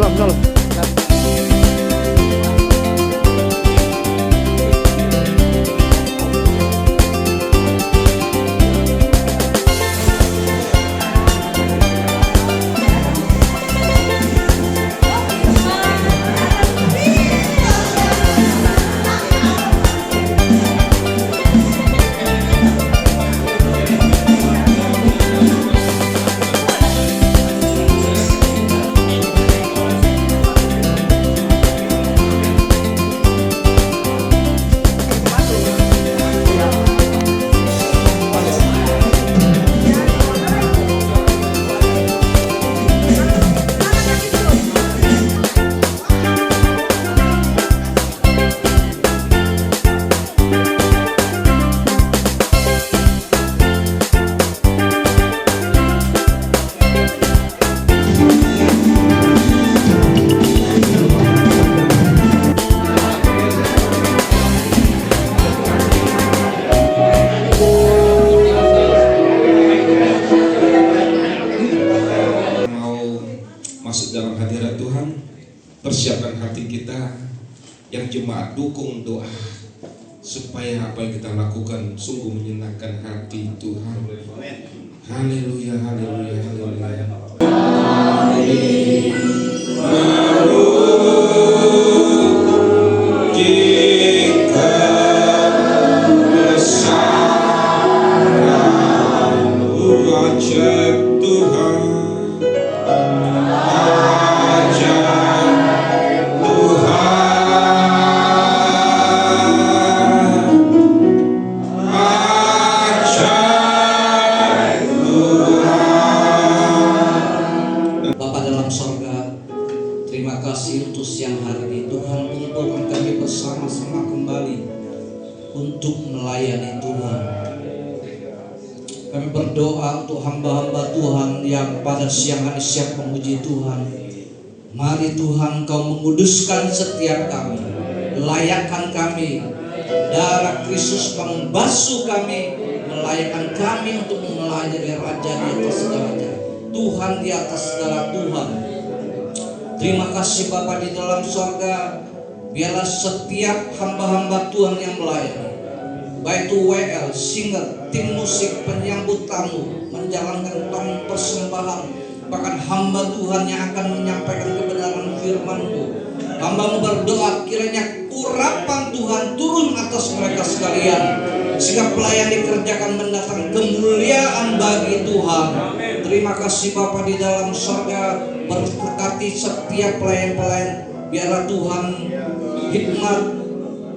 Salam, salam. Dalam hadirat Tuhan, persiapkan hati kita yang jemaat, dukung doa supaya apa yang kita lakukan sungguh menyenangkan hati Tuhan. Haleluya, haleluya, haleluya. Terima kasih untuk siang hari ini Tuhan, untuk kami bersama-sama kembali untuk melayani Tuhan. Kami berdoa untuk hamba-hamba Tuhan yang pada siang hari siap memuji Tuhan. Mari Tuhan, Kau menguduskan setiap kami, layakkan kami, darah Kristus membasuh kami, melayakkan kami untuk melayani Raja di atas segalanya, Tuhan di atas segala Tuhan. Terima kasih Bapa di dalam sorga. Biarlah setiap hamba-hamba Tuhan yang melayani, baik itu WL, singer, tim musik, penyambut tamu, menjalankan tong persembahan, bahkan hamba Tuhan yang akan menyampaikan kebenaran firman-Mu. Hamba-Mu berdoa kiranya urapan Tuhan turun atas mereka sekalian, sehingga pelayan dikerjakan mendatang kemuliaan bagi Tuhan. Terima kasih Bapa di dalam sorga. Berkati setiap pelayan-pelayan. Biarlah Tuhan hikmat,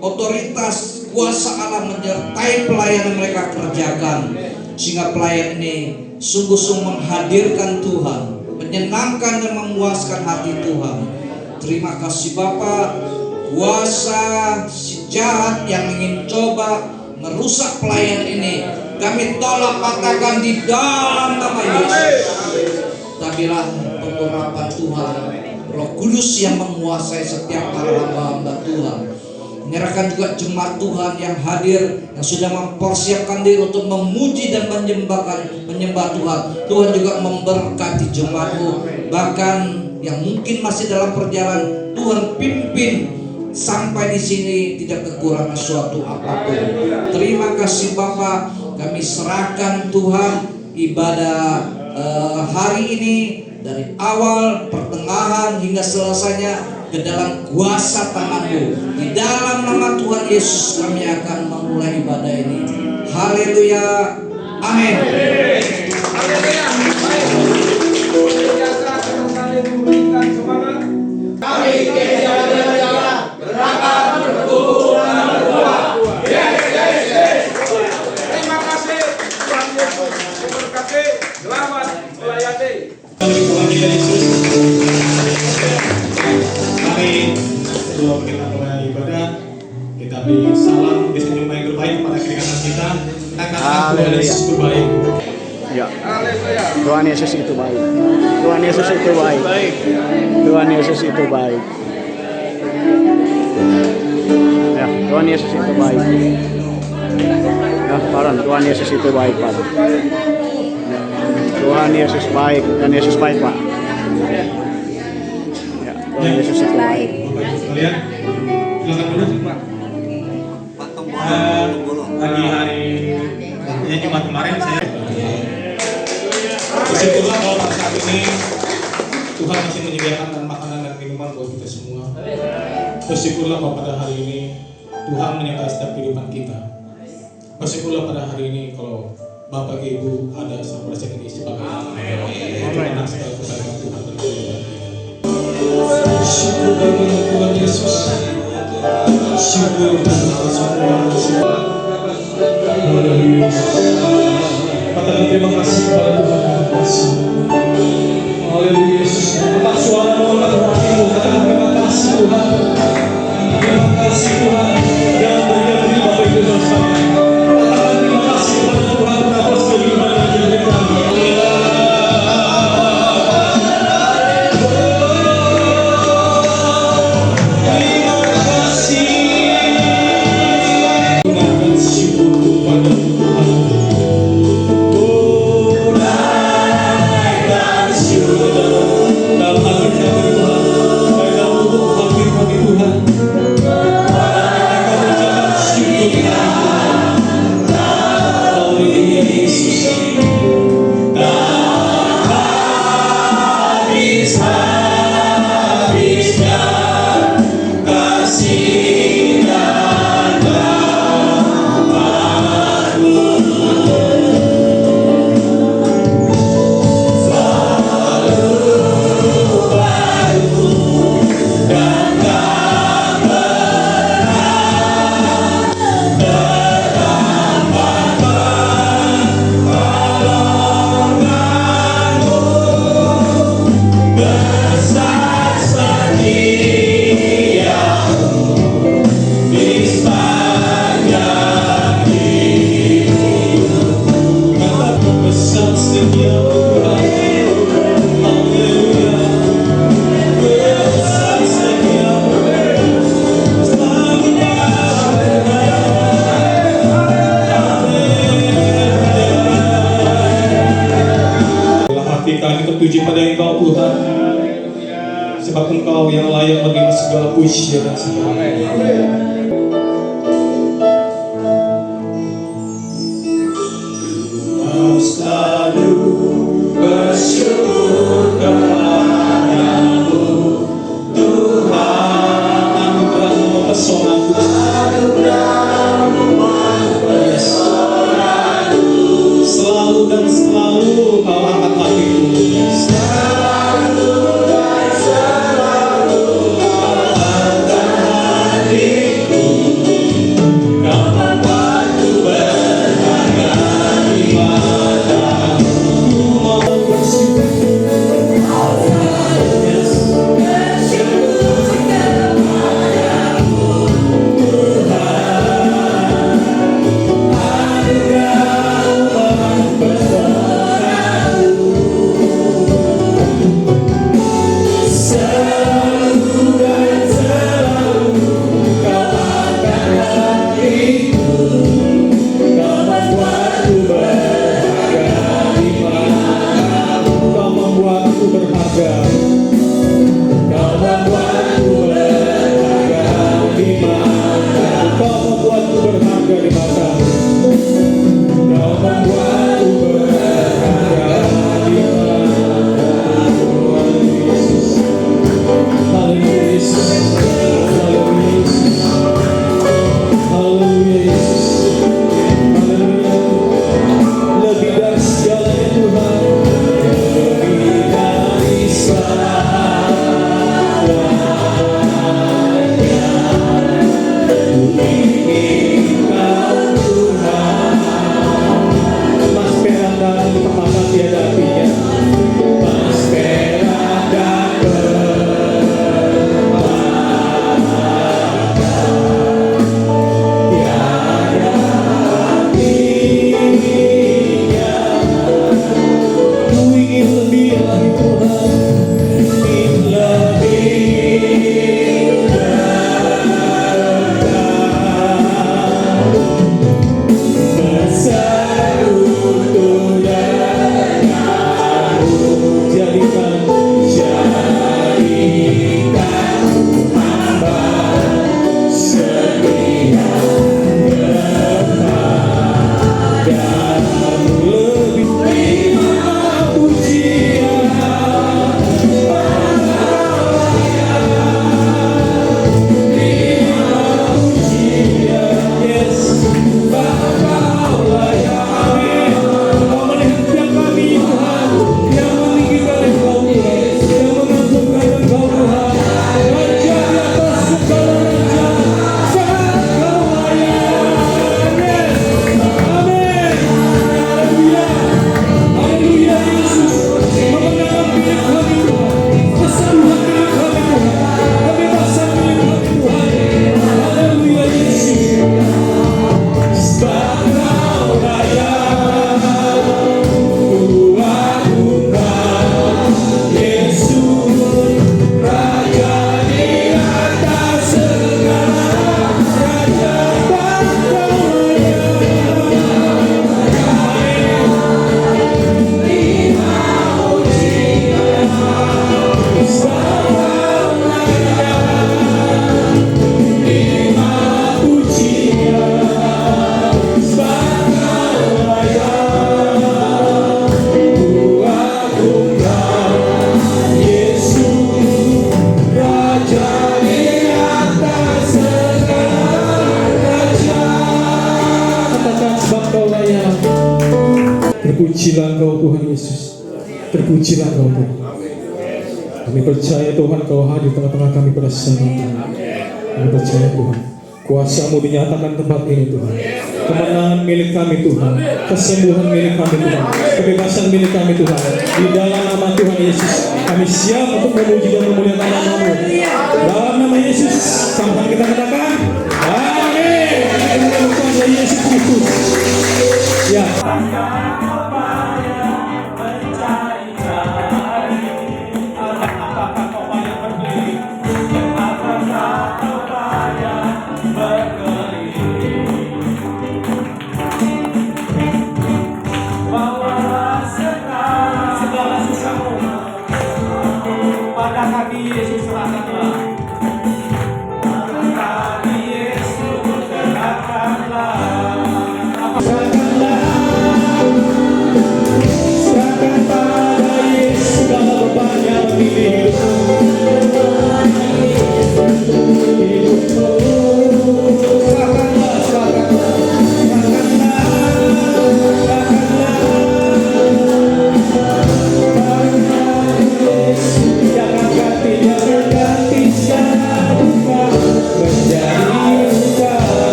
otoritas, kuasa Allah menyertai pelayan yang mereka kerjakan, sehingga pelayan ini sungguh-sungguh menghadirkan Tuhan, menyenangkan dan memuaskan hati Tuhan. Terima kasih Bapa. Kuasa si jahat yang ingin coba merusak pelayan ini, kami tolak, patahkan di dalam nama Yesus. Tabilah pengurapan Tuhan, Roh Kudus yang menguasai setiap hamba-hamba Tuhan. Menyerahkan juga jemaat Tuhan yang hadir, yang sudah mempersiapkan diri untuk memuji dan menyembah Tuhan. Tuhan juga memberkati jemaat-Mu, bahkan yang mungkin masih dalam perjalanan, Tuhan pimpin sampai di sini tidak kekurangan suatu apapun. Terima kasih Bapa. Kami serahkan Tuhan ibadah hari ini dari awal, pertengahan hingga selesainya ke dalam kuasa tangan-Mu. Di dalam nama Tuhan Yesus kami akan memulai ibadah ini. Haleluya. Amin. Kami kejar-kejar berangkat berkumpul berdua. Yes. Terima kasih Tuhan Yesus, berkati, selamat melayani. Tuhan Yesus, mari sebelum kita mulai ibadah, kita beri salam, disenyum yang terbaik kepada kiri-kanan kita. Katakan Tuhan Yesus terbaik. Ya. Tuhan Yesus itu baik. Tuhan Yesus itu baik. Tuhan Yesus itu baik. Ya, Tuhan Yesus itu baik. Ya, Pak, Tuhan Yesus itu baik, Pak. Tuhan Yesus baik. Tuhan Yesus baik, Pak. Ya. Tuhan Yesus itu baik. Bapak Ibu sekalian, silakan dulu. Pagi hari Jumat kemarin saya bersyukurlah bahwa pada saat ini Tuhan masih menyediakan makanan dan minuman buat kita semua. Bersyukurlah bahwa pada hari ini Tuhan menyertai setiap kehidupan kita. Bersyukurlah pada hari ini kalau Bapak Ibu ada sampai saat ini sebagai anak segala kebaikan Tuhan bagi kehidupan kita. Syukur bagi Tuhan Yesus. Syukur Haleluya. Katakan terima kasih kepada Tuhan. Haleluya Yesus. Angkat suara angkat hatimu. Katakan terima kasih Tuhan. Terima kasih Tuhan. Jangan berdiam diri Bapak Ibu dan sekalian. Katakan terima kasih kepada Tuhan atas kehidupan yang diberikan. Terpuji pada Engkau Tuhan, sebab Engkau yang layak menerima segala puji dan segala selalu bersyukur kepadamu Tuhan. Anugerah-Mu mempesonaku, anugerah-Mu mempesonaku, selalu dan selalu Kau angkat hatiku. Selalu dan selalu Kau angkat hatiku. Kau membuatku berharga di matamu. Ku mau bersyukur, lebih dari segalanya Tuhan, lebih dari segalanya. Terpujilah Kau Tuhan. Kami percaya Tuhan Kau hadir tengah-tengah kami pada saat ini. Kami percaya Tuhan, kuasa-Mu dinyatakan tempat ini Tuhan. Kemenangan milik kami Tuhan, kesembuhan milik kami Tuhan, kebebasan milik kami Tuhan. Di dalam nama Tuhan Yesus, kami siap untuk memuji dan memuliakan nama-Mu. Dalam nama Yesus, sampai kita katakan, amin. Dalam nama Yesus Kristus. Ya.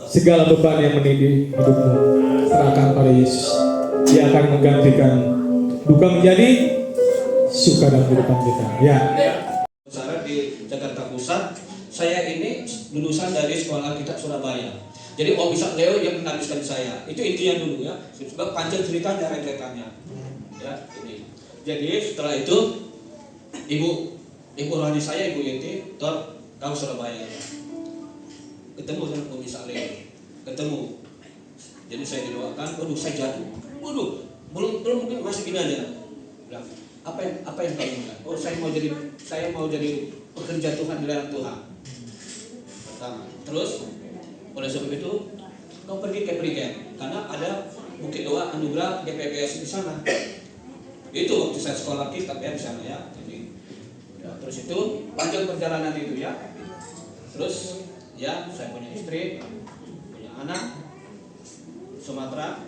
Segala beban yang menindih hidupmu, serahkan pada Yesus. Dia akan menggantikan duka menjadi suka dalam kehidupan kita. Ya. Saudara di Jakarta Pusat, saya ini lulusan dari Sekolah Alkitab Surabaya. Jadi Om Ishak Leo yang menuliskan saya. Itu intinya dulu ya. Sebab panjang ceritanya rentetannya. Ya, ini. Jadi setelah itu ibu rohani saya, Ibu Yenti, tahu Surabaya. Ketemu dengan Om Ishak Leo. Ketemu. Jadi saya didoakan, waduh saya jatuh. Waduh, belum mungkin masih gini aja. Bilang, apa yang kamu inginkan? Oh, saya mau jadi pekerja Tuhan di dalam Tuhan. Pertama. Terus oleh sebab itu kau pergi ke Prigen karena ada Bukit Doa Anugerah GPPS di sana. Itu waktu saya sekolah kitab ya di sana ya. Jadi, ya, terus itu panjang perjalanan itu ya. Terus ya saya punya istri, punya anak Sumatera.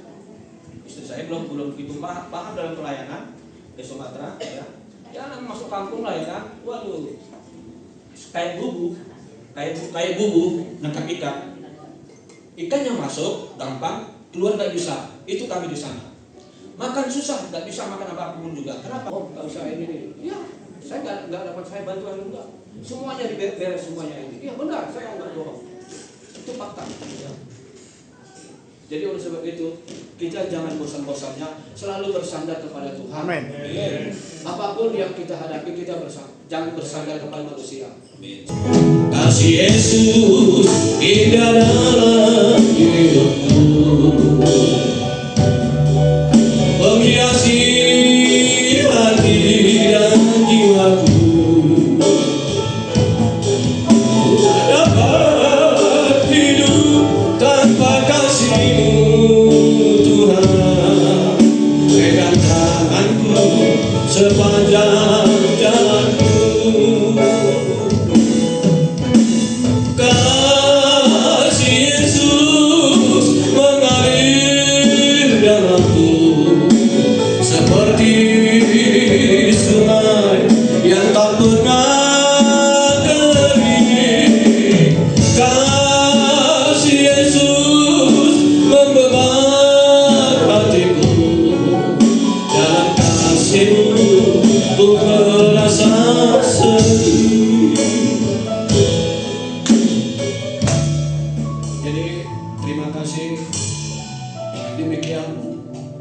Istri saya belum begitu paham dalam pelayanan di Sumatera ya. Ya masuk kampung lah ya kan. Waduh, kayak bubu nangkap ikan. Ikan yang masuk gampang, keluar nggak bisa. Itu kami di sana. Makan susah, nggak bisa makan apapun juga. Kenapa? Oh, nggak usah ini. Ya, saya nggak dapat saya bantuan juga. Semuanya diberes semuanya ini. Iya benar, saya nggak bohong. Itu fakta. Ya. Jadi oleh sebab itu kita jangan bosan-bosannya selalu bersandar kepada Tuhan. Amin. Apapun yang kita hadapi kita jangan bersandar kepada manusia. Kasih Yesus indah dalam hidupku, menghiasi hati dan jiwaku. Dapat hidup tanpa kasih-Mu Tuhan.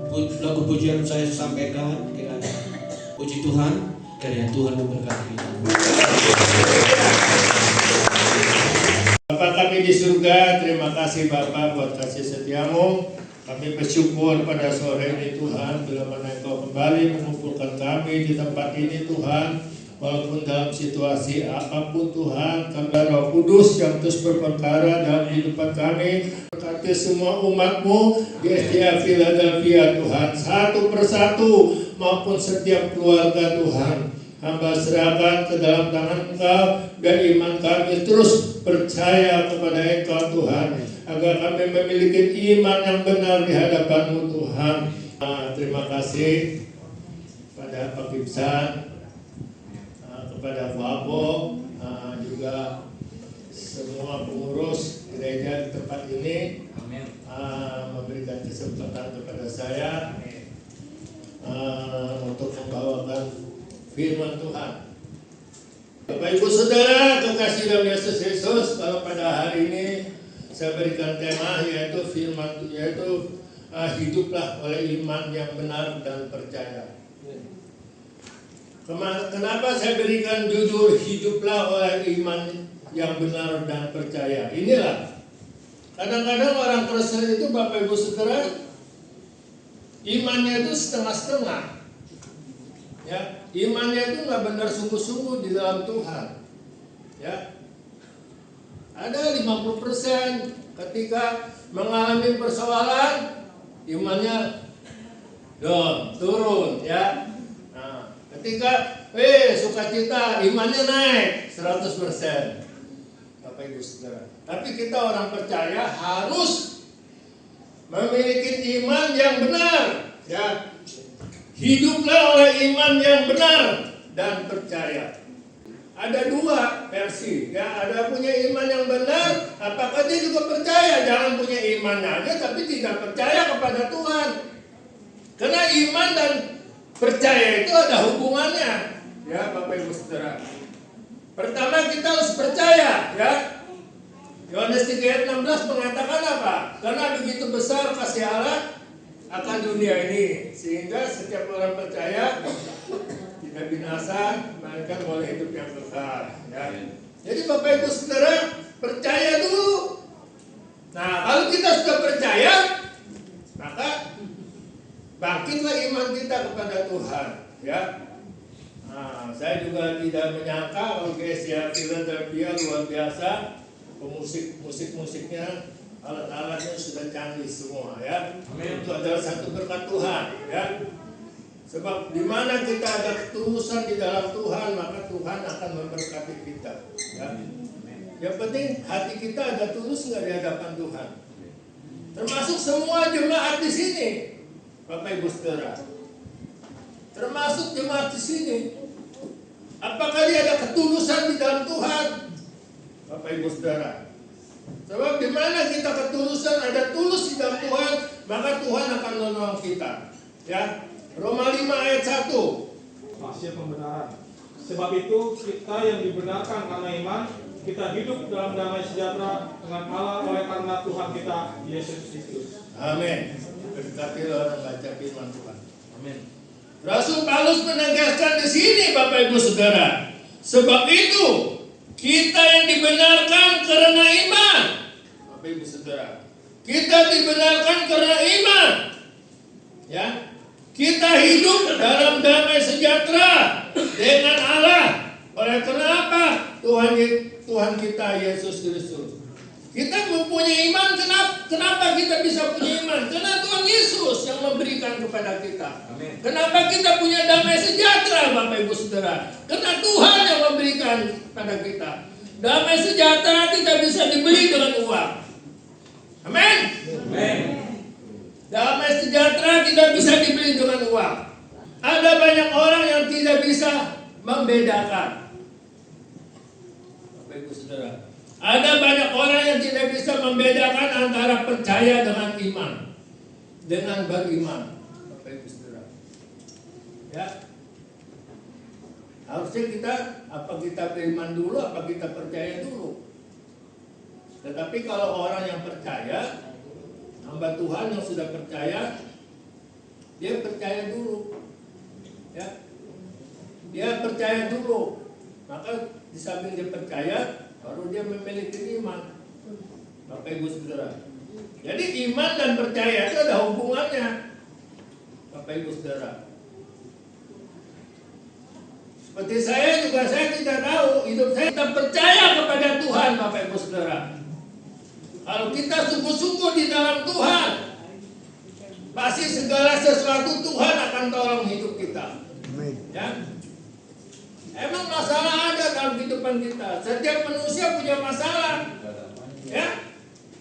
lagu pujian saya sampaikan kiranya. Puji Tuhan, kiranya Tuhan memberkati kita. Bapa kami di surga, terima kasih Bapa buat kasih setiamu. Kami bersyukur pada sore ini Tuhan, bila mana Engkau kembali mengumpulkan kami di tempat ini Tuhan. Walaupun dalam situasi apapun Tuhan, kami Roh Kudus yang terus berperkara dalam kehidupan kami. Berkati semua umat-Mu di SDA Philadelphia Tuhan, satu persatu maupun setiap keluarga Tuhan. Hamba serahkan ke dalam tangan Engkau, dan iman kami terus percaya kepada Engkau Tuhan, agar kami memiliki iman yang benar di hadapan-Mu Tuhan. Terima kasih pada Pak Gibson, kepada Wabo, juga semua pengurus gereja di tempat ini. Memberikan kesempatan kepada saya untuk membawakan firman Tuhan. Bapak Ibu Saudara kekasih dalam Yesus Kristus, kalau pada hari ini saya berikan tema yaitu firman, yaitu hiduplah oleh iman yang benar dan percaya. Kenapa saya berikan judul hiduplah oleh iman yang benar dan percaya? Inilah, kadang-kadang orang Kristen itu Bapak Ibu Saudara, imannya itu setengah-setengah. Ya, imannya itu nggak benar sungguh-sungguh di dalam Tuhan. Ya, ada 50% ketika mengalami persoalan, imannya down, turun, ya. Nah, ketika sukacita, imannya naik 100%. Bapak Ibu Saudara. Tapi kita orang percaya harus memiliki iman yang benar, ya. Hiduplah oleh iman yang benar dan percaya. Ada dua versi, ya. Ada punya iman yang benar, apakah dia juga percaya? Jangan punya iman aja tapi tidak percaya kepada Tuhan. Karena iman dan percaya itu ada hubungannya, ya Bapak Ibu Saudara. Pertama kita harus percaya, ya. Yohanes 3 ayat 16 mengatakan apa? Karena begitu besar kasih Allah akan dunia ini, sehingga setiap orang percaya tidak binasa, melainkan boleh hidup yang kekal. Ya. Jadi Bapak Ibu Saudara, percaya dulu. Nah, kalau kita sudah percaya, maka bangkitlah iman kita kepada Tuhan. Ya. Nah, saya juga tidak menyangka kalau GSDA Philadelphia luar biasa, musiknya, alat-alatnya sudah canggih semua, ya. Amin. Itu adalah satu berkat Tuhan, ya. Sebab di mana kita ada ketulusan di dalam Tuhan, maka Tuhan akan memberkati kita, ya. Yang penting hati kita ada tulus nggak di hadapan Tuhan. Termasuk semua jemaat di sini, Bapak Ibu Saudara. Termasuk jemaat di sini. Apakah dia ada ketulusan di dalam Tuhan, Bapak Ibu Saudara? Sebab di mana kita ketulusan, ada tulus di dalam Tuhan, maka Tuhan akan menolong kita. Ya, Roma 5 ayat 1. Rahasia pembenaran. Sebab itu kita yang dibenarkan karena iman, kita hidup dalam damai sejahtera dengan Allah oleh karena Tuhan kita Yesus Kristus. Amin. Berkatilah orang baca firman Tuhan. Amin. Rasul Paulus menegaskan di sini, Bapak Ibu Saudara. Sebab itu kita yang dibenarkan karena iman. Bapak Ibu Saudara, kita dibenarkan karena iman. Ya. Kita hidup dalam damai sejahtera dengan Allah. Oleh kenapa? Tuhan kita Yesus Kristus. Kita mempunyai iman, kenapa kita bisa punya iman? Karena Tuhan Yesus yang memberikan kepada kita. Amin. Kenapa kita punya damai sejahtera, Bapak Ibu Saudara? Karena Tuhan yang memberikan kepada kita. Damai sejahtera tidak bisa dibeli dengan uang. Amin. Amin. Damai sejahtera tidak bisa dibeli dengan uang. Ada banyak orang yang tidak bisa membedakan. Bapak Ibu Saudara, ada banyak orang yang tidak bisa membedakan antara percaya dengan iman, dengan beriman. Bapak Ibu Saudara, ya, harusnya kita beriman dulu, apa kita percaya dulu. Tetapi kalau orang yang percaya, hamba Tuhan yang sudah percaya, dia percaya dulu. Ya. Dia percaya dulu. Maka di samping dia percaya, baru dia memiliki iman. Bapak Ibu Saudara. Jadi iman dan percaya itu ada hubungannya. Bapak Ibu Saudara. Seperti saya juga, saya tidak tahu hidup saya, kita percaya kepada Tuhan, Bapak Ibu Saudara. Kalau kita sungguh-sungguh di dalam Tuhan, pasti segala sesuatu Tuhan akan tolong hidup kita. Ya. Emang masalah ada dalam kehidupan kita. Setiap manusia punya masalah. Ya.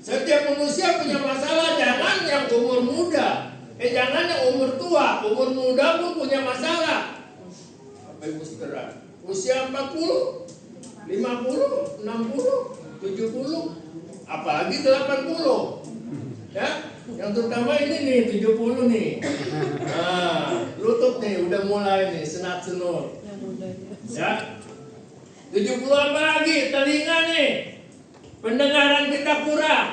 Setiap manusia punya masalah. Jangan yang umur muda, jangan yang umur tua, umur muda pun punya masalah. Bapak Ibu Saudara, usia 40, 50, 60, 70, apalagi 80. Ya, yang terutama ini nih 70 nih. Nah, lutut nih udah mulai nih senat-senut. Ya. 70 apa lagi? Telinga nih. Pendengaran kita kurang.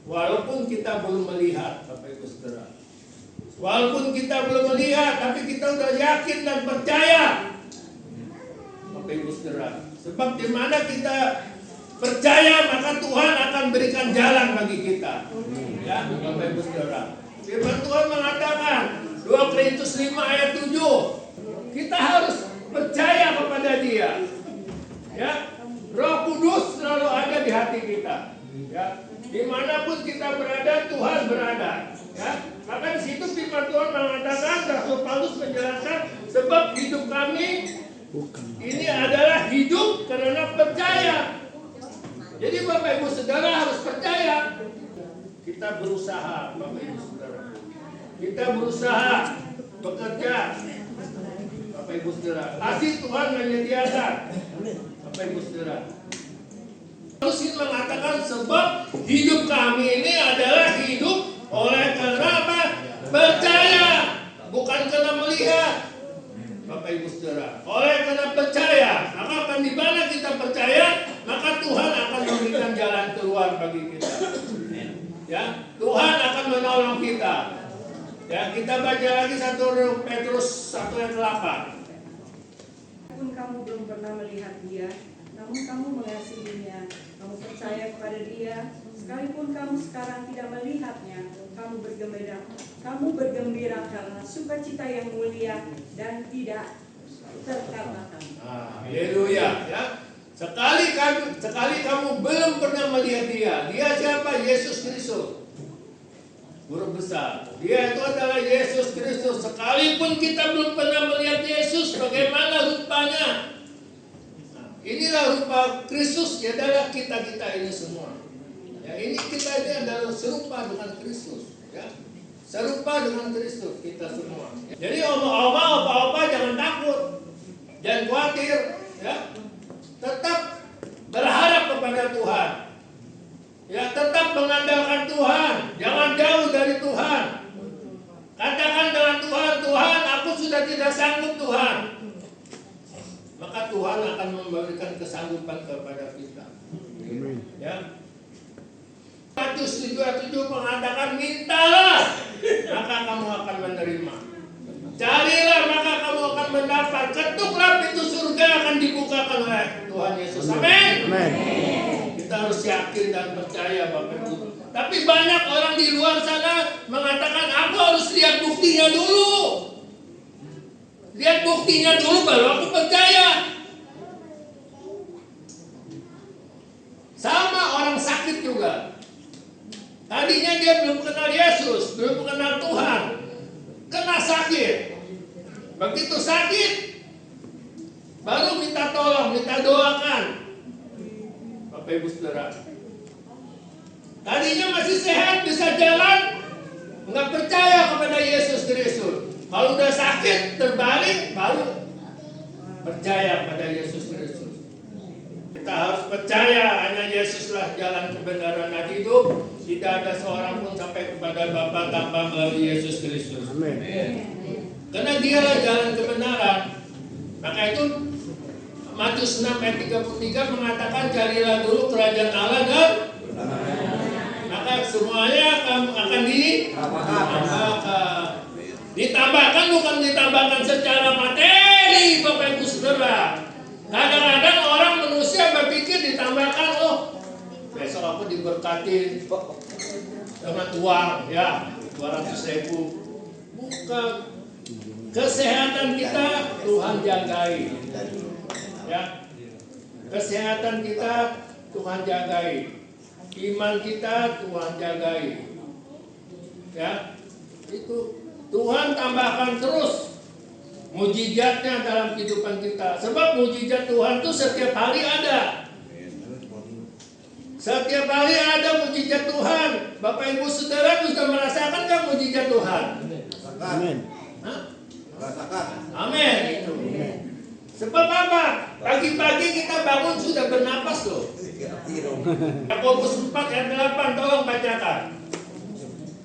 Walaupun kita belum melihat, Bapak Ibu Saudara. Walaupun kita belum melihat, tapi kita udah yakin dan percaya. Bapak Ibu Saudara. Sebab di mana kita percaya, maka Tuhan akan berikan jalan bagi kita. Ya, Bapak Ibu Saudara. Firman Tuhan mengatakan 2 Korintus 5 ayat 7. Kita harus percaya kepada Dia. Ya, Roh Kudus selalu ada di hati kita. Ya, dimanapun kita berada, Tuhan berada. Ya, maka di situ firman Tuhan mengatakan, Rasul Paulus menjelaskan, sebab hidup kami ini adalah hidup karena percaya. Jadi Bapak Ibu Saudara harus percaya. Kita berusaha, Bapak Ibu Saudara. Kita berusaha bekerja, Bapak Ibu Saudara. Kasih Tuhan menyediakan, Bapak Ibu Saudara. Paulus ini mengatakan sebab hidup kami ini adalah hidup oleh karena apa? Percaya, bukan karena melihat. Bapak Ibu Saudara, oleh karena percaya, maka di mana kita percaya, maka Tuhan akan memberikan jalan keluar bagi kita. Ya, Tuhan akan menolong kita. Ya, kita baca lagi 1 Petrus 1 ayat 8. Walaupun kamu belum pernah melihat Dia, namun kamu mengasihinya, kamu percaya kepada Dia, sekalipun kamu sekarang tidak melihatnya, kamu bergembira karena sukacita yang mulia dan tidak terkatakan. Haleluya, ya. Sekali kamu belum pernah melihat Dia. Dia siapa? Yesus Kristus. Guru besar. Dia itu adalah Yesus Kristus. Sekalipun kita belum pernah melihat Yesus, bagaimana rupanya? Inilah rupa Kristus, ya adalah kita ini semua. Ya, kita ini adalah serupa dengan Kristus. Ya, serupa dengan Kristus kita semua. Jadi oma-oma, opa-opa jangan takut, jangan khawatir. Ya, tetap berharap kepada Tuhan. Ya, tetap mengandalkan Tuhan. Jangan jauh dari Tuhan. Katakan dengan Tuhan, Tuhan, aku sudah tidak sanggup Tuhan. Maka Tuhan akan memberikan kesanggupan kepada kita. Ya. Matius 7:7 mengatakan, mintalah, maka kamu akan menerima. Carilah, maka kamu akan mendapat. Ketuklah, pintu surga akan dibukakan oleh Tuhan Yesus. Amin. Kita harus yakin dan percaya, Bapak Ibu. Tapi banyak orang di luar sana mengatakan, aku harus lihat buktinya dulu. Lihat buktinya dulu baru aku percaya. Sama orang sakit juga. Tadinya dia belum kenal Yesus, belum kenal Tuhan. Kena sakit. Begitu sakit, baru minta tolong, minta doakan. Bapak Ibu Saudara. Tadinya masih sehat, bisa jalan, nggak percaya kepada Yesus Kristus. Kalau udah sakit, terbalik, baru percaya pada Yesus Kristus. Kita harus percaya hanya Yesuslah jalan kebenaran dan hidup. Tidak ada seorang pun sampai kepada Bapa tanpa melalui Yesus Kristus. Amin. Karena Dialah jalan kebenaran. Maka itu Matius 6 ayat 33 mengatakan, carilah dulu kerajaan Allah dan maka semuanya akan ditambahkan. Ditambahkan bukan ditambahkan secara materi, Bapak Ibu Saudara. Kadang-kadang orang manusia berpikir ditambahkan, oh besok aku diberkati dengan uang ya 200.000. Bukan. Kesehatan kita Tuhan jagai. Ya. Kesehatan kita Tuhan jagai. Iman kita Tuhan jagai. Ya. Itu Tuhan tambahkan terus mujizatnya dalam kehidupan kita. Sebab mujizat Tuhan itu setiap hari ada. Setiap hari ada mujizat Tuhan. Bapak Ibu Saudara sudah merasakan kan mujizat Tuhan? Amin. Amin. Sebab apa? Pagi-pagi kita bangun sudah bernapas loh. Yakobus 4 ayat 8, tolong bacakan.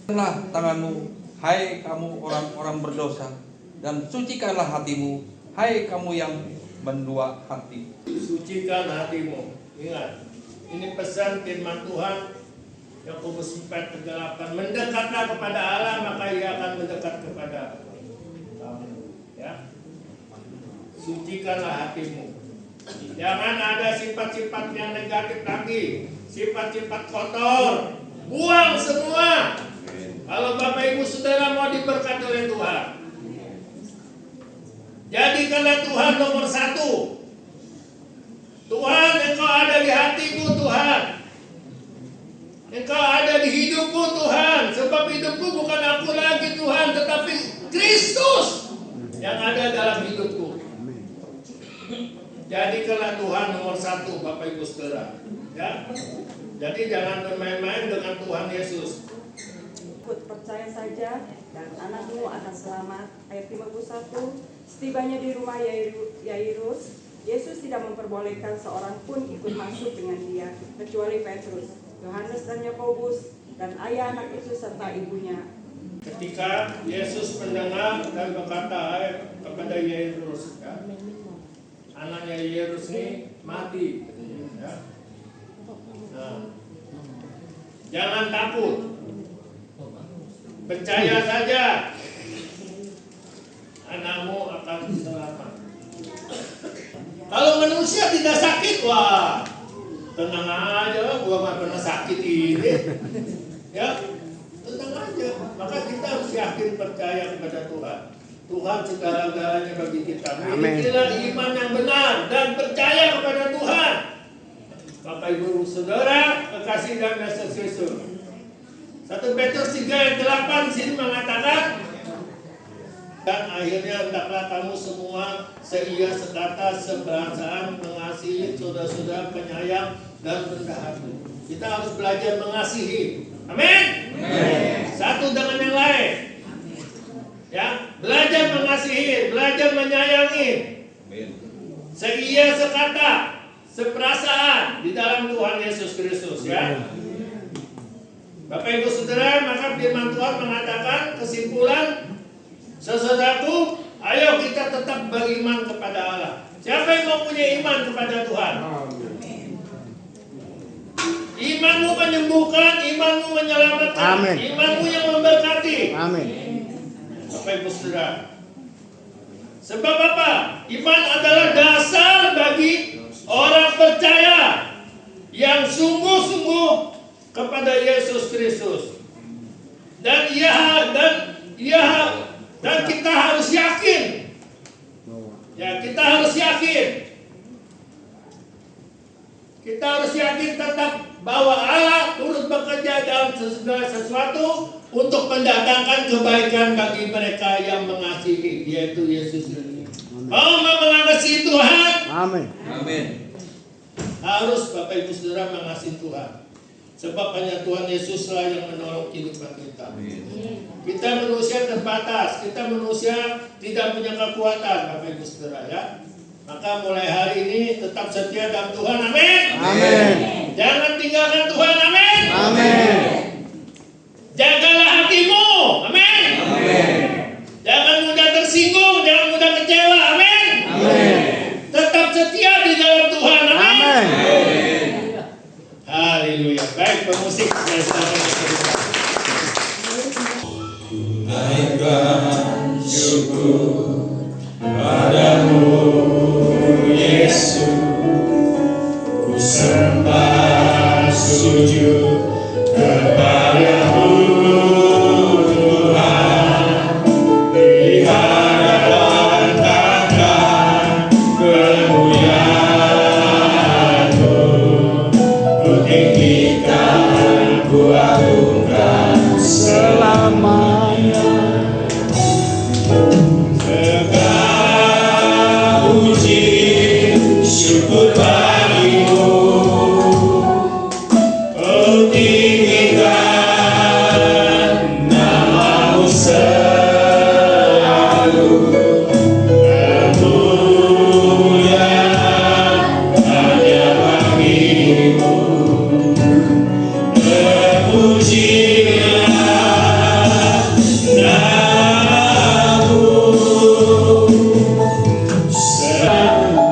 Angkatlah tanganmu, hai kamu orang-orang berdosa, dan sucikanlah hatimu, hai kamu yang mendua hati. Sucikan hatimu. Ingat, ini pesan firman Tuhan Yakobus 4 ayat 8. Mendekatlah kepada Allah, maka Ia akan mendekat kepada kamu. Ya. Sucikanlah hatimu. Jangan ada sifat-sifat yang negatif lagi, sifat-sifat kotor. Buang semua. Kalau Bapak Ibu Saudara mau diberkati oleh Tuhan, jadikanlah Tuhan nomor 1. Tuhan, Engkau ada di hatiku Tuhan. Engkau ada di hidupku Tuhan. Sebab hidupku bukan aku lagi Tuhan, tetapi Kristus yang ada dalam hidupku. Jadikanlah Tuhan nomor 1, Bapak Ibu Saudara. Ya. Jadi jangan bermain-main dengan Tuhan Yesus. Ikut percaya saja dan anakmu akan selamat. Ayat 51. Setibanya di rumah Yairus, Yesus tidak memperbolehkan seorang pun ikut masuk dengan dia, kecuali Petrus, Yohanes dan Yakobus, dan ayah anak itu serta ibunya. Ketika Yesus mendengar dan berkata kepada Yairus, ya, anaknya Yairus ini mati. Ya. Nah, jangan takut. Percaya saja. Anakmu akan selamat. Kalau manusia tidak sakit, wah, tenang aja, gua nggak pernah sakit ini. Ya, tenang aja. Maka kita harus yakin percaya kepada Tuhan. Tuhan segala-galanya bagi kita. Milikilah iman yang benar dan percaya kepada Tuhan. Bapak Ibu Saudara, kekasih dan Yesus Kristus. 1 Petrus 3 ayat 8 sini mengatakan, dan akhirnya hendaklah kamu semua seia sekata seperasaan mengasihi saudara-saudara, penyayang dan rendah hati. Kita harus belajar mengasihi. Amin. Satu dengan yang lain. Ya, belajar mengasihi, belajar menyayangi. Seia sekata, seperasaan di dalam Tuhan Yesus Kristus, ya. Bapak Ibu Saudara, maka firman Tuhan mengatakan kesimpulan, saudaraku, ayo kita tetap beriman kepada Allah. Siapa yang mau punya iman kepada Tuhan? Imanmu menyembuhkan, imanmu menyelamatkan, Amin. imanmu yang memberkati. Amin. Bapak Ibu Saudara, sebab apa? Iman adalah dasar bagi orang percaya yang sungguh-sungguh kepada Yesus Kristus. Dan kita harus yakin. Ya, kita harus yakin. Kita harus yakin tetap bahwa Allah turut bekerja dalam segala sesuatu untuk mendatangkan kebaikan bagi mereka yang mengasihi, yaitu Yesus Kristus. Mau mengasihi Tuhan? Amin. Amin. Harus Bapak Ibu Saudara mengasihi Tuhan. Sebab hanya Tuhan Yesuslah yang menolong kehidupan kita. Kita manusia terbatas, kita manusia tidak punya kekuatan, Bapak Ibu Saudara, ya. Maka mulai hari ini tetap setia dalam Tuhan, amin. Amin. Jangan tinggalkan Tuhan, amin. Amin. Jagalah hatimu, amin. Amin. Jangan mudah tersinggung, jangan mudah kecewa, amin. Amin. Tetap setia di dalam Tuhan, amin. Amin. Haleluya. Baik, pemusik saya sampaikan. Naikkan syukur padamu Yesus, ku sembah sujud kepadamu Tuhan, di hadapan tahta kemuliaan-Mu, ku tinggikan, ku agungkan selamanya. Segala puji syukur bagimu, oh tinggikan nama-Mu selalu, kemuliaan hanya bagi-Mu. Terpujilah nama-Mu,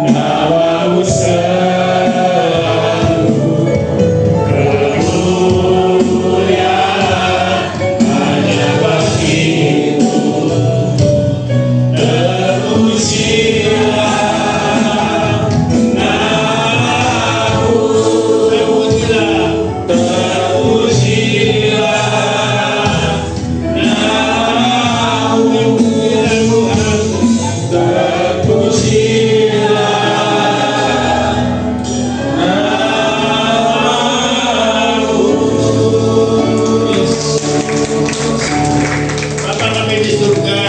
nama-Mu selalu, kemuliaan hanya bagi-Mu. Terpujilah nama-Mu, terpujilah nama-Mu, Bapa kami di surga,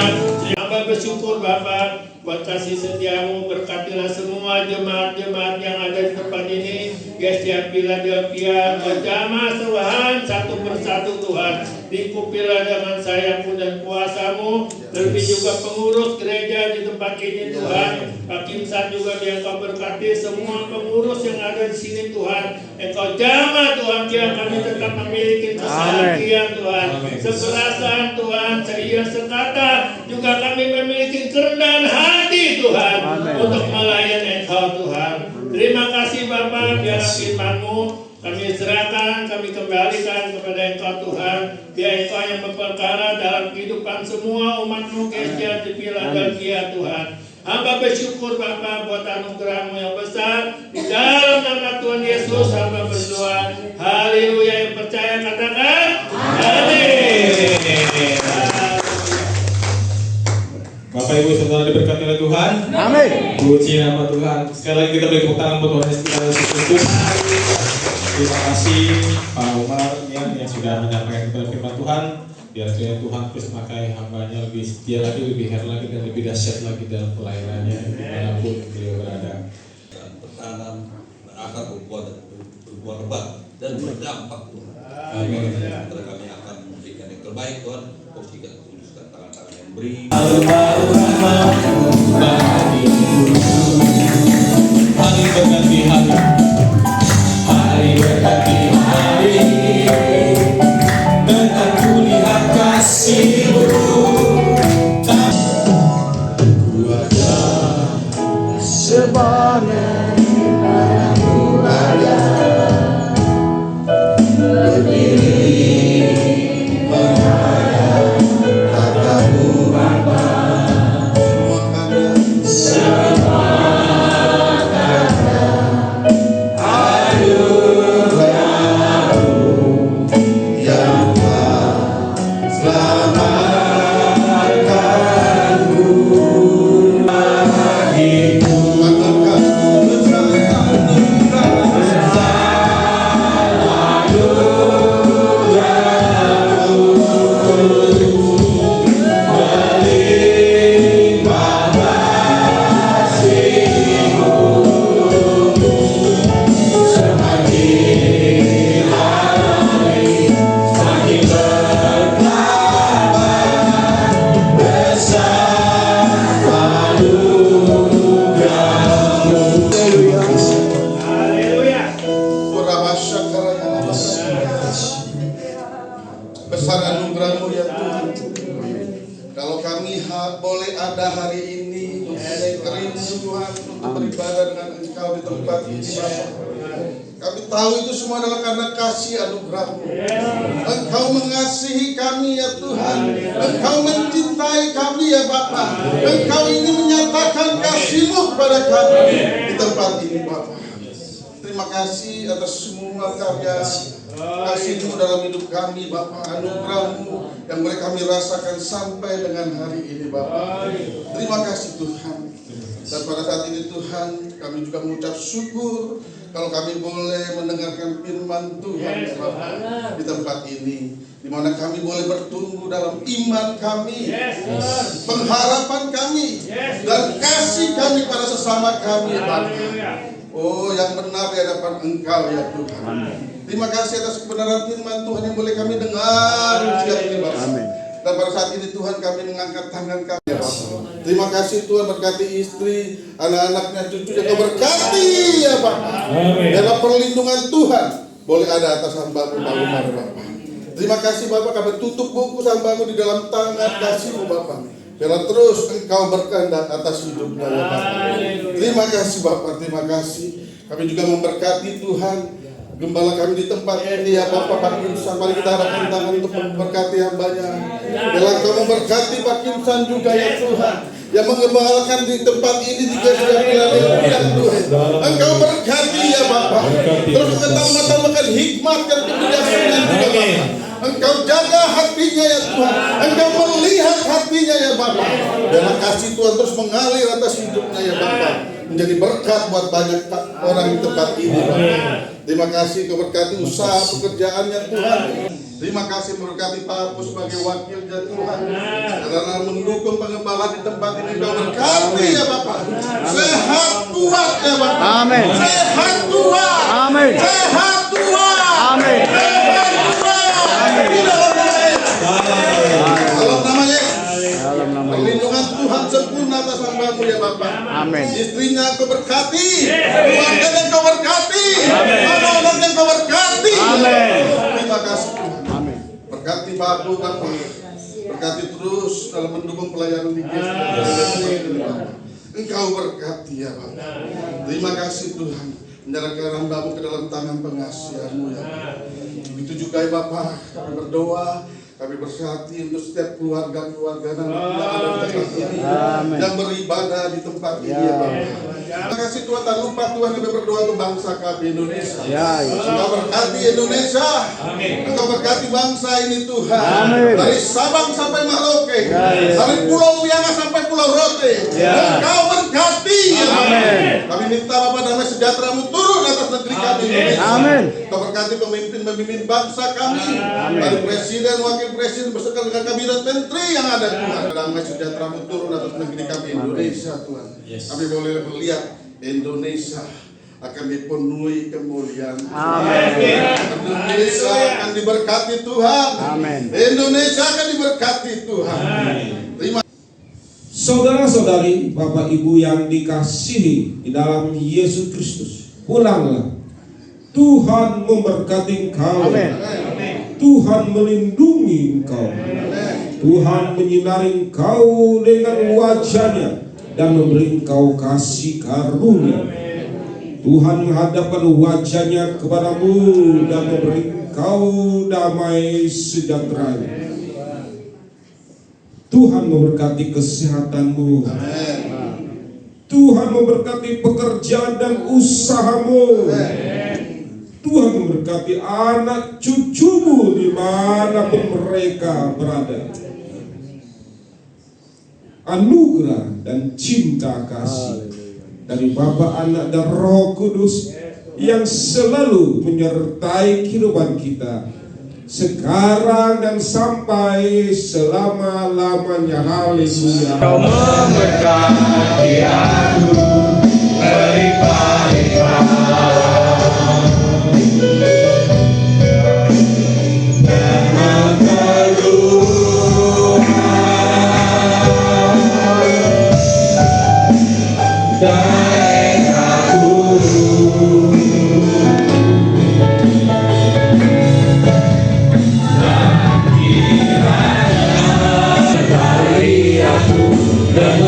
hamba bersyukur Bapa buat kasih setiamu. Berkatilah semua jemaat-jemaat yang ada di tempat ini, Gereja Philadelphia, berjamaah Tuhan satu persatu Tuhan. Lingkupilah dengan sayap-Mu dan kuasa-Mu, lebih juga pengurus gereja di tempat ini Tuhan. Pak Kimsan juga yang Kau berkati, semua pengurus yang ada di sini Tuhan. Engkau jamah Tuhan, biar kami tetap memiliki kesehatan Tuhan, seberasan Tuhan, seia sekata, juga kami memiliki kerendahan hati Tuhan, untuk melayani Engkau Tuhan. Terima kasih Bapa, biar firman-Mu kami serahkan, kami kembalikan kepada Engkau Tuhan. Biar Engkau yang berperkara dalam kehidupan semua umat-Mu Gereja di Philadelphia Tuhan. Hamba bersyukur Bapa buat anugerah-Mu yang besar. Di dalam nama Tuhan Yesus hamba berdoa. Haleluya, yang percaya katakan amin. Bapak Ibu saudara diberkati oleh Tuhan. Amin. Puji nama Tuhan. Sekali lagi kita beri tepuk tangan buat Tuhan Yesus Kristus. Terima kasih Pak Umar yang sudah menyampaikan kepada firman Tuhan. Biar kiranya Tuhan terus memakai hambanya lebih setia lagi, lebih hebat lagi, dan lebih dahsyat lagi dalam pelayanannya dimanapun beliau berada. Bertanam, berakar, berbuah lebat dan berdampak Tuhan. Amin. Karena kami akan memberikan yang terbaik Tuhan. Kau jika tuluskan tangan-tangan yang beri. Hari berganti hari, hari berganti hari, dengan kulihat kasih-Mu. Sebarnya padamu raya, berdiri menghadap katamu Bapa. Semua kata anugerah-Mu yang telah selamatkanku bagiku. Besar anugerah-Mu ya Tuhan. Kalau kami boleh ada hari ini, saya kerindu Tuhan untuk beribadah dengan Engkau di tempat ini Bapak. Kami tahu itu semua adalah karena kasih anugerah-Mu. Engkau mengasihi kami ya Tuhan. Engkau mencintai kami ya Bapa. Engkau ingin menyatakan kasih-Mu kepada kami di tempat ini Bapa. Terima kasih atas semua karya kasih-Mu dalam hidup kami Bapa. Anugerah-Mu yang boleh kami rasakan sampai dengan hari ini Bapa. Terima kasih Tuhan. Dan pada saat ini Tuhan, kami juga mengucap syukur kalau kami boleh mendengarkan firman Tuhan ya Bapak di tempat ini, di mana kami boleh bertumbuh dalam iman kami, pengharapan kami, dan kasih kami pada sesama kami ya Bapak. Oh, yang benar di hadapan Engkau ya Tuhan. Terima kasih atas kebenaran firman Tuhan yang boleh kami dengar setiap ini Bapak. Dan pada saat ini Tuhan kami mengangkat tangan kami ya Bapak. Terima kasih Tuhan, berkati istri, anak-anaknya, cucunya, Kau berkati ya Bapak. Dalam perlindungan Tuhan boleh ada atas hamba-Mu Pak Umar Bapak. Terima kasih Bapak, kami tutup buku hamba-Mu di dalam tangan kasih-Mu Bapak. Biarlah terus Engkau berkehendak atas hidupnya ya Bapak. Terima kasih Bapak, terima kasih. Kami juga memberkati Tuhan gembala kami di tempat ini ya Bapak Pak Kimsan. Mari kita harapkan tangan untuk memberkati hambanya. Biarlah Engkau memberkati Pak Kimsan juga ya Tuhan, yang mengembalakan di tempat ini di Tuhan. Engkau berkati ya Bapak. Terus tambahkan hikmat dan kebijaksanaan juga Bapak. Engkau jaga hatinya ya Tuhan. Engkau melihat hatinya ya Bapak. Biarlah kasih Tuhan terus mengalir atas hidupnya ya Bapak, menjadi berkat buat banyak orang di tempat ini Bapak. Terima kasih Kau berkati usaha pekerjaannya Tuhan. Terima kasih memberkati Pak Apu sebagai wakilnya Tuhan, karena mendukung pengembala di tempat ini. Kau berkati ya Bapak. Sehat kuat ya Bapak. Amin. Sehat kuat. Amin. Sehat kuat. Amin. Sehat kuat. Amin. Dalam nama Yesus. Perlindungan Tuhan sempurna atas hamba-Mu ya Bapak. Amin. Istrinya Kau berkati, keluarganya Kau berkati, anak-anaknya Kau berkati. Amin. Terima kasih Tuhan. Amin. Berkati Pak Apu Bapak. Berkati terus dalam mendukung pelayanan di Bapak. Engkau berkati ya Bapak. Terima kasih Tuhan. Menyerahkan hamba-Mu ke dalam tangan pengasihan-Mu ya Bapak. Begitu juga ya Bapak, kami berdoa, kami bersati untuk setiap keluarga-keluarga yang ada di tempat ini, yang beribadah di tempat ini ya Bapak. Terima kasih Tuhan, tak lupa Tuhan kami berdoa untuk bangsa kami Indonesia. Engkau berkati Indonesia. Engkau berkati bangsa ini Tuhan. Dari Sabang sampai Merauke, dari Pulau Pianga sampai Pulau Rote. Engkau berkati ya Bapak. Kami minta Bapak damai sejahtera-Mu turun atas negeri kami Indonesia. Engkau berkati pemimpin bangsa kami, dari presiden, wakil presiden beserta dengan kabinet menteri yang ada Tuhan. Damai sejahtera-Mu turun atas negeri kami Indonesia Tuhan. Kami boleh melihat Indonesia akan dipenuhi kemuliaan. Indonesia akan diberkati Tuhan. Indonesia akan diberkati Tuhan. Terima. Saudara-saudari, Bapak Ibu yang dikasihi di dalam Yesus Kristus, pulanglah. Tuhan memberkati engkau. Tuhan melindungi engkau. Tuhan menyinari engkau dengan wajah-Nya dan memberi engkau kasih karunia. Tuhan menghadapkan wajah-Nya kepadamu dan memberi engkau damai sejahtera. Tuhan memberkati kesehatanmu. Tuhan memberkati pekerjaan dan usahamu. Tuhan memberkati anak cucumu dimanapun mereka berada. Anugerah dan cinta kasih dari Bapa, Anak, dan Roh Kudus yang selalu menyertai kehidupan kita sekarang dan sampai selama-lamanya. Haleluya. Kau memberkati aku berlimpah-limpah. Dan